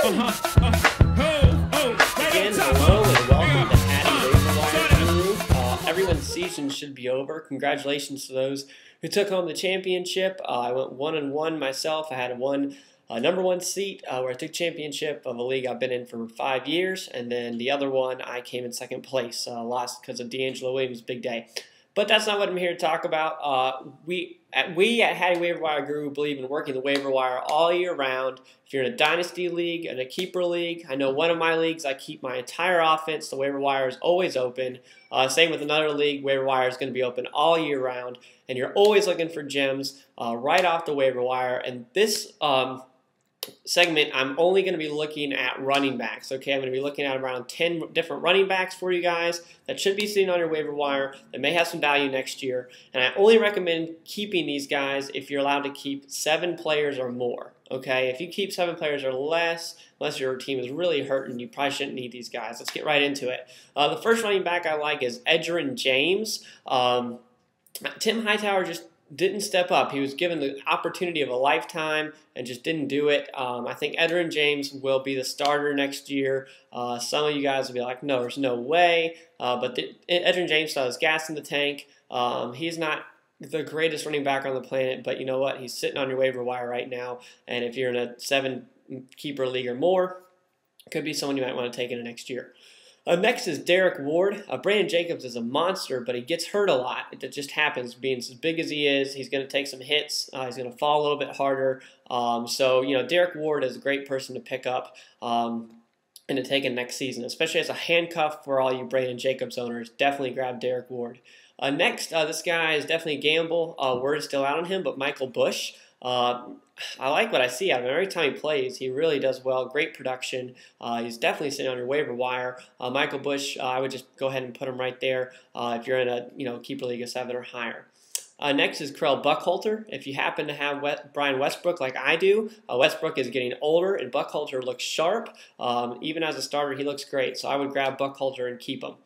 Again, hello and welcome to Hatty Waiver. Everyone's season should be over. Congratulations to those who took home the championship. I went 1-1 myself. I had one number one seat where I took championship of a league I've been in for 5 years, and then the other one I came in second place, lost because of D'Angelo Williams' big day. But that's not what I'm here to talk about. We at Hatty Waiver Wire Guru believe in working the waiver wire all year round. If you're in a dynasty league and a keeper league, I know one of my leagues I keep my entire offense. The waiver wire is always open. Same with another league, waiver wire is going to be open all year round, and you're always looking for gems right off the waiver wire. And this segment, I'm only going to be looking at running backs. Okay, I'm going to be looking at around 10 different running backs for you guys that should be sitting on your waiver wire that may have some value next year. And I only recommend keeping these guys if you're allowed to keep 7 players or more. Okay, if you keep 7 players or less, unless your team is really hurting, you probably shouldn't need these guys. Let's get right into it. The first running back I like is Edgerrin James. Tim Hightower just didn't step up. He was given the opportunity of a lifetime and just didn't do it. I think Edgerrin James will be the starter next year. Some of you guys will be like, no, there's no way. But Edgerrin James still has gas in the tank. He's not the greatest running back on the planet, but you know what? He's sitting on your waiver wire right now. And if you're in a 7-keeper league or more, it could be someone you might want to take in the next year. Next is Derrick Ward. Brandon Jacobs is a monster, but he gets hurt a lot. It just happens. Being as big as he is, he's going to take some hits. He's going to fall a little bit harder. So, you know, Derrick Ward is a great person to pick up and to take in next season, especially as a handcuff for all you Brandon Jacobs owners. Definitely grab Derrick Ward. Next, this guy is definitely a gamble. Word is still out on him, but Michael Bush. I like what I see out of him. Every time he plays, he really does well. Great production. He's definitely sitting on your waiver wire. Michael Bush, I would just go ahead and put him right there if you're in a keeper league of 7 or higher. Next is Correll Buckhalter. If you happen to have Brian Westbrook like I do, Westbrook is getting older and Buckhalter looks sharp. Even as a starter, he looks great. So I would grab Buckhalter and keep him.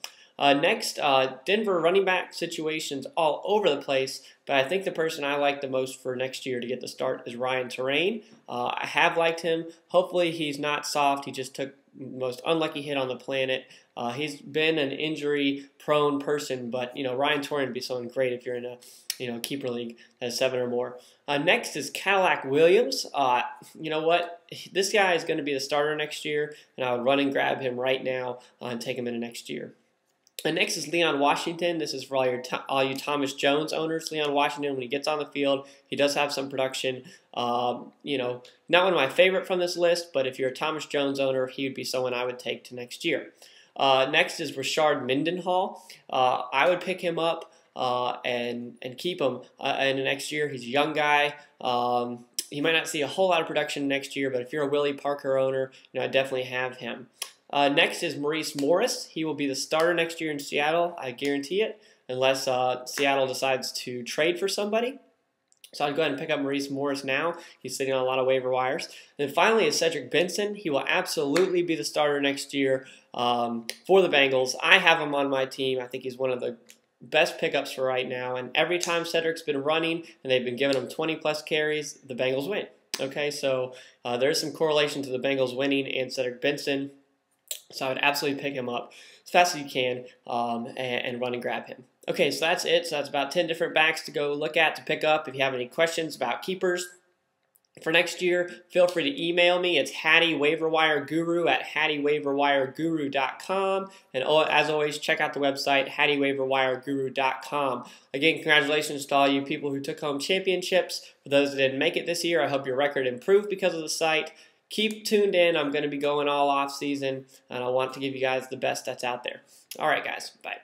Next, Denver running back situations all over the place, but I think the person I like the most for next year to get the start is Torain. I have liked him. Hopefully he's not soft. He just took the most unlucky hit on the planet. He's been an injury-prone person, but Torain would be someone great if you're in a keeper league that has 7 or more. Next is Cadillac Williams. You know what? This guy is going to be the starter next year, and I would run and grab him right now and take him into next year. And next is Leon Washington. This is for all you Thomas Jones owners. Leon Washington, when he gets on the field, he does have some production. Not one of my favorite from this list, but if you're a Thomas Jones owner, he would be someone I would take to next year. Next is Rashard Mendenhall. I would pick him up and keep him in the next year. He's a young guy. He might not see a whole lot of production next year, but if you're a Willie Parker owner, I definitely have him. Next is Maurice Morris. He will be the starter next year in Seattle. I guarantee it, unless Seattle decides to trade for somebody. So I'd go ahead and pick up Maurice Morris now. He's sitting on a lot of waiver wires. And then finally is Cedric Benson. He will absolutely be the starter next year for the Bengals. I have him on my team. I think he's one of the best pickups for right now. And every time Cedric's been running and they've been giving him 20-plus carries, the Bengals win. Okay, so there's some correlation to the Bengals winning and Cedric Benson. So I would absolutely pick him up as fast as you can and run and grab him. Okay, so that's it. So that's about 10 different backs to go look at to pick up. If you have any questions about keepers for next year, feel free to email me. It's hattywaiverwireguru at hattywaiverwireguru.com. And as always, check out the website, hattywaiverwireguru.com. Again, congratulations to all you people who took home championships. For those that didn't make it this year, I hope your record improved because of the site. Keep tuned in. I'm going to be going all off season, and I want to give you guys the best that's out there. All right, guys. Bye.